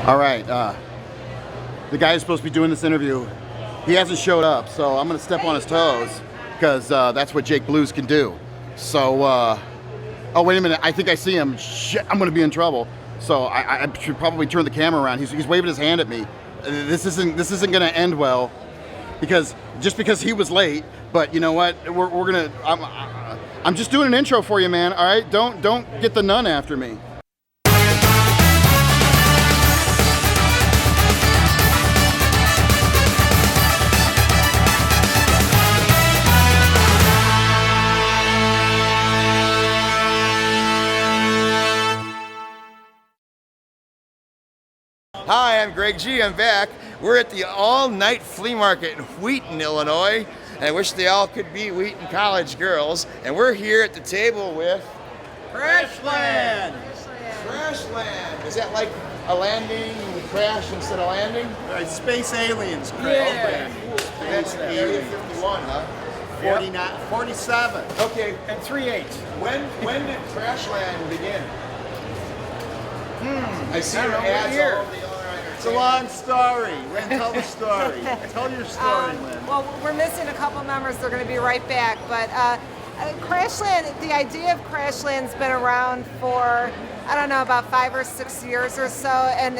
All right, the guy who's supposed to be doing this interview, he hasn't showed up, so I'm gonna step on his toes because that's what Jake Blues can do. So, oh wait a minute, I think I see him. Shit, I'm gonna be in trouble. So I should probably turn the camera around. He's waving his hand at me. This isn't gonna end well because he was late. But you know what? We're gonna. I'm just doing an intro for you, man. All right, don't get the nun after me. Hi, I'm Greg G. I'm back. We're at the all-night flea market in Wheaton, Illinois. And I wish they all could be Wheaton College girls. And we're here at the table with Crashland! Crashland. Is that like a landing, crash instead of landing? Space aliens, Crashland. Yeah. That's Area 51, huh? 49, 47. Okay. And 3/8. When did Crashland begin? I see your right ads here. all over the Illinois. It's a long story. Lynn, tell the story. Tell your story, Lynn. Well, we're missing a couple members. They're going to be right back. But Crashland, the idea of Crashland's been around for, I don't know, about 5 or 6 years or so. And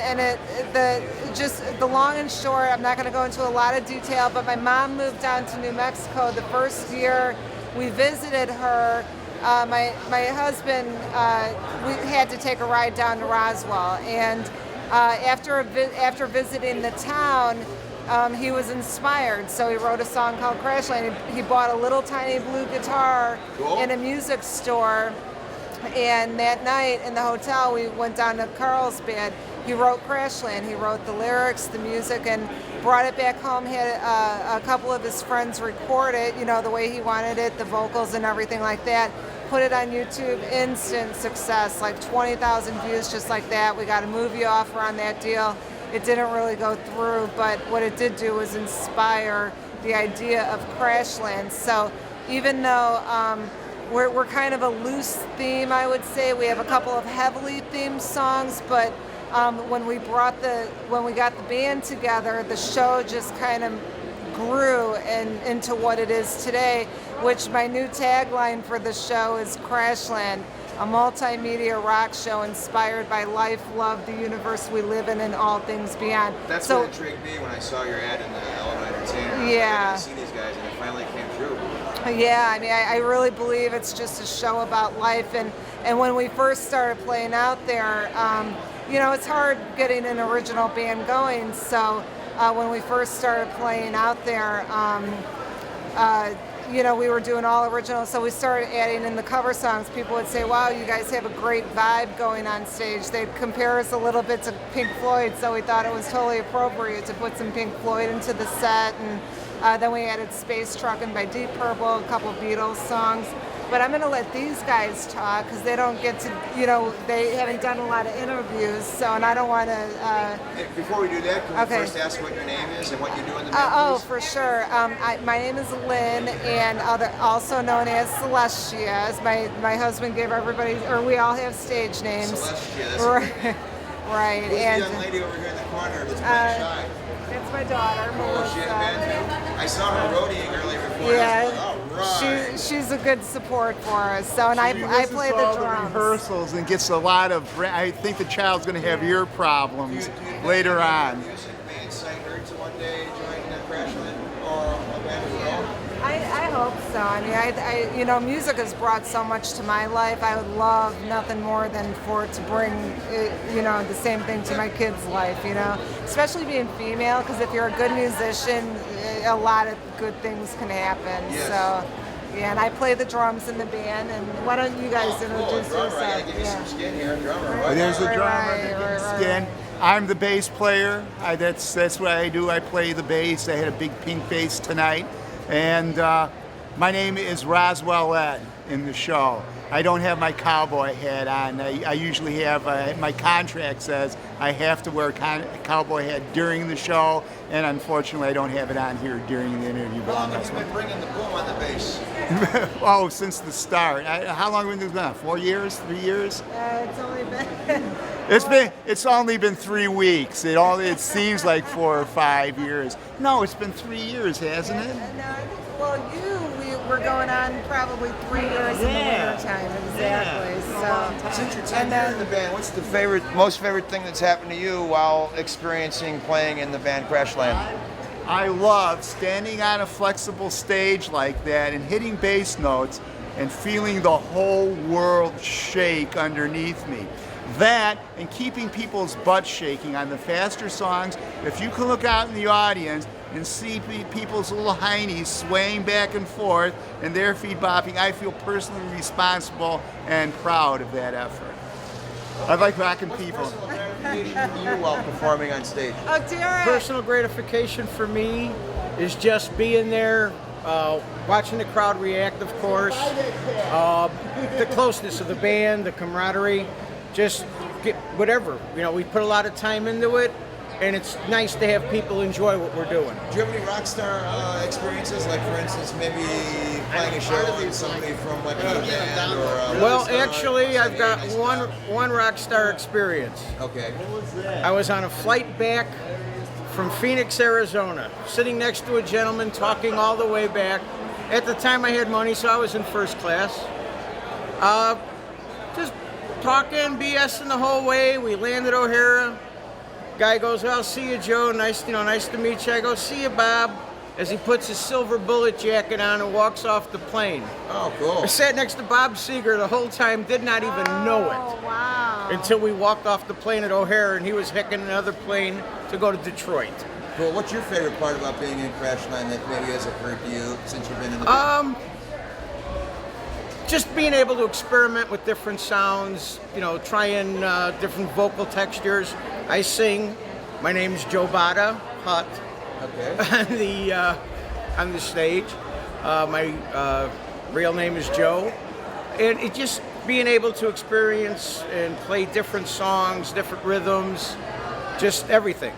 the long and short, I'm not going to go into a lot of detail, but my mom moved down to New Mexico the first year we visited her. My husband, we had to take a ride down to Roswell, and after visiting the town, he was inspired. So he wrote a song called Crashland. He bought a little tiny blue guitar in a music store, and that night in the hotel, we went down to Carlsbad. He wrote Crashland. He wrote the lyrics, the music, and brought it back home. Had a couple of his friends record it, you know, the way he wanted it, the vocals and everything like that. Put it on YouTube, instant success, like 20,000 views just like that. We got a movie offer on that deal. It didn't really go through, but what it did do was inspire the idea of Crashland. So even though we're kind of a loose theme, I would say, we have a couple of heavily themed songs, but when we got the band together, the show just kind of grew into what it is today, which my new tagline for the show is Crashland, a multimedia rock show inspired by life, love, the universe we live in, and all things beyond. That's what intrigued me when I saw your ad in the Illinois Entertainer. Yeah. I see these guys, and it finally came through. Yeah, I mean, I really believe it's just a show about life, and when we first started playing out there, you know, it's hard getting an original band going, so when we first started playing out there, you know, we were doing all original, so we started adding in the cover songs. People would say, wow, you guys have a great vibe going on stage. They'd compare us a little bit to Pink Floyd, so we thought it was totally appropriate to put some Pink Floyd into the set, and then we added Space Truckin' by Deep Purple, a couple Beatles songs. But I'm going to let these guys talk because they don't get to, you know, they haven't done a lot of interviews, so, and I don't want to... Hey, before we do that, can we first ask what your name is and what you do in the band, oh, for sure. My name is Lynn, and also known as Celestia, as my husband gave everybody, or we all have stage names. Celestia, that's right. Right. Who's and the young lady over here in the corner that's playing shy? It's my daughter, Melissa. She had a band too? I saw her roadieing earlier before. Yeah. Right. She's a good support for us. So, and I play the drums. The rehearsals and gets a lot of. I think the child's going to have ear problems later on. Music may incite her to one day join Crashland or a band as well. I hope so. I mean, you know, music has brought so much to my life. I would love nothing more than for it to bring, you know, the same thing to my kids' life, you know, especially being female, because if you're a good musician, a lot of good things can happen. Yes. So, yeah, and I play the drums in the band, and why don't you guys introduce yourself? I gotta give you some skin here, drummer. Right. There's the drummer, Right. skin. I'm the bass player. That's what I do. I play the bass. I had a big pink bass tonight. And my name is Roswell Ed in the show. I don't have my cowboy hat on. I usually have, my contract says I have to wear a cowboy hat during the show, and unfortunately I don't have it on here during the interview. How long have you been bringing the boom on the bass? Oh, since the start. How long have we been doing that? 4 years? 3 years? It's only been It's only been 3 weeks. It seems like 4 or 5 years. No, it's been 3 years, hasn't it? No, I think, well, we're going on probably 3 years in the winter time, exactly. So, Since you're 10 years in the band, what's the most favorite thing that's happened to you while experiencing playing in the band Crashland? I love standing on a flexible stage like that and hitting bass notes and feeling the whole world shake underneath me. That and keeping people's butts shaking on the faster songs. If you can look out in the audience and see people's little heinies swaying back and forth and their feet bopping, I feel personally responsible and proud of that effort. I like rocking people. Personal gratification for you while performing on stage? oh, Derek. Personal gratification for me is just being there, watching the crowd react, of course, the closeness of the band, the camaraderie, just get whatever. You know, we put a lot of time into it, and it's nice to have people enjoy what we're doing. Do you have any rock star experiences? Like, for instance, maybe playing a show with somebody from like another band or Well, actually, I've got one rock star experience. Okay. I was on a flight back from Phoenix, Arizona, sitting next to a gentleman talking all the way back. At the time I had money, so I was in first class. Just talking, BSing the whole way. We landed O'Hara. Guy goes, well, see you, Joe. Nice to meet you. I go, see you, Bob. As he puts his silver bullet jacket on and walks off the plane. Oh, cool. I sat next to Bob Seger the whole time, did not even know Oh, it. wow. Until we walked off the plane at O'Hara and he was hecking another plane to go to Detroit. Cool. What's your favorite part about being in Crashland that maybe has occurred to you since you've been in the band? Just being able to experiment with different sounds, you know, trying different vocal textures. I sing. My name's Joe Bada, Hut, Okay. on the stage. My real name is Joe. And it just being able to experience and play different songs, different rhythms, just everything.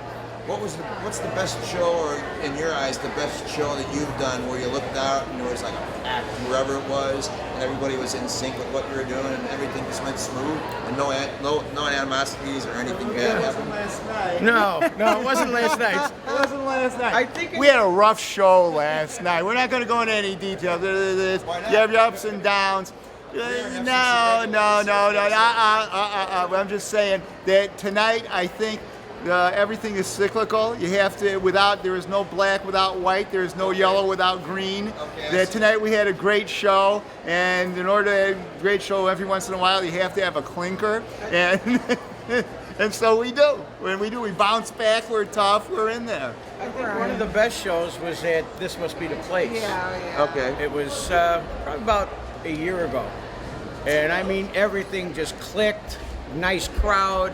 What's the best show, or in your eyes, the best show that you've done where you looked out and there was like a pack, whoever it was, and everybody was in sync with what you were doing and everything just went smooth and no animosities or anything bad happened? Last night. No, it wasn't last night. It wasn't last night. I think we had a rough show last night. We're not going to go into any details. Why not? You have your ups and downs. No. I'm just saying that tonight, I think everything is cyclical. You have to, there is no black without white. There is no yellow without green. Okay, That tonight we had a great show, and in order to have a great show every once in a while, you have to have a clinker. And and so we do. When we do, we bounce back. We're tough. We're in there. I think one of the best shows was at This Must Be the Place. Yeah. Okay. It was probably about a year ago. And I mean, everything just clicked. Nice crowd.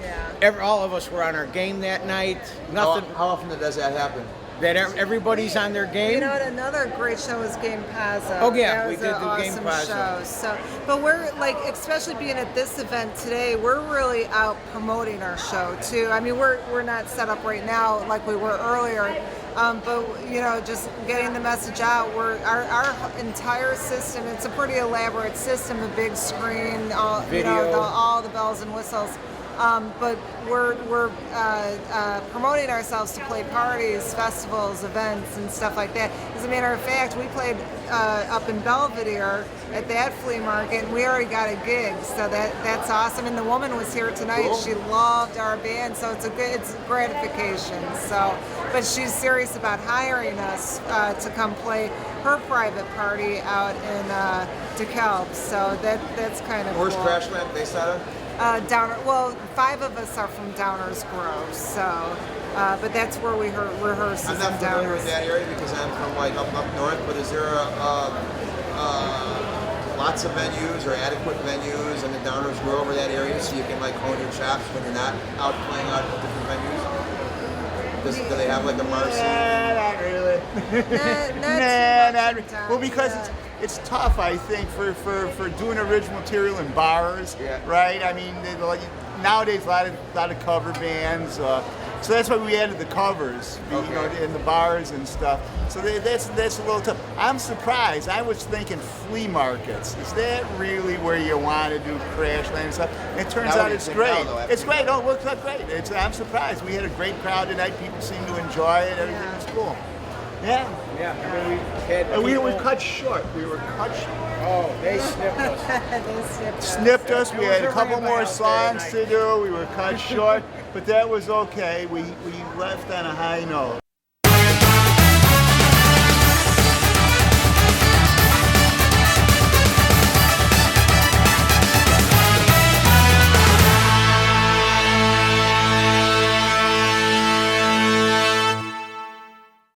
Yeah. All of us were on our game that night. Nothing How often does that happen? that everybody's on their game. You know what? Another great show was Game Pazzo. Oh, yeah, that we was did an do Game awesome Pazzo. show. So, but we're like, especially being at this event today, we're really out promoting our show too. I mean, we're not set up right now like we were earlier, but you know, just getting the message out. Our entire system. It's a pretty elaborate system, a big screen, all Video. all the bells and whistles. But we're promoting ourselves to play parties, festivals, events, and stuff like that. As a matter of fact, we played up in Belvedere at that flea market, and we already got a gig. So that's awesome. And the woman was here tonight. Cool. She loved our band, so it's gratification. So, but she's serious about hiring us to come play her private party out in DeKalb. So that's kind of Where's cool. Crashland based out of? Downer. Well, 5 of us are from Downers Grove, so but that's where we rehearse. I'm is not in familiar with Downers. that area because I'm from like up north, but is there lots of venues or adequate venues in the Downers Grove or that area so you can like hone your chops when you're not out playing out at different venues? Do they have like a Marcy? Not really. Not too much Well, because yeah. it's tough, I think, for doing original material in bars, Yeah. right? I mean, nowadays a lot of cover bands. So that's why we added the covers, you know, in the bars and stuff. So that's a little tough. I'm surprised. I was thinking flea markets. Is that really where you want to do Crashland and stuff? And it turns Now what out do you it's think great. now, though, after It's you great. know? No, it works out great. I'm surprised. We had a great crowd tonight. People seemed to enjoy it. Everything was cool. Yeah. Yeah, I mean, we had And we were people- cut short. We were cut short. Oh, they snipped us. They Snipped us. We There was had a a couple rabbi more out there songs to tonight. do. We were cut short, but that was okay. We left on a high note.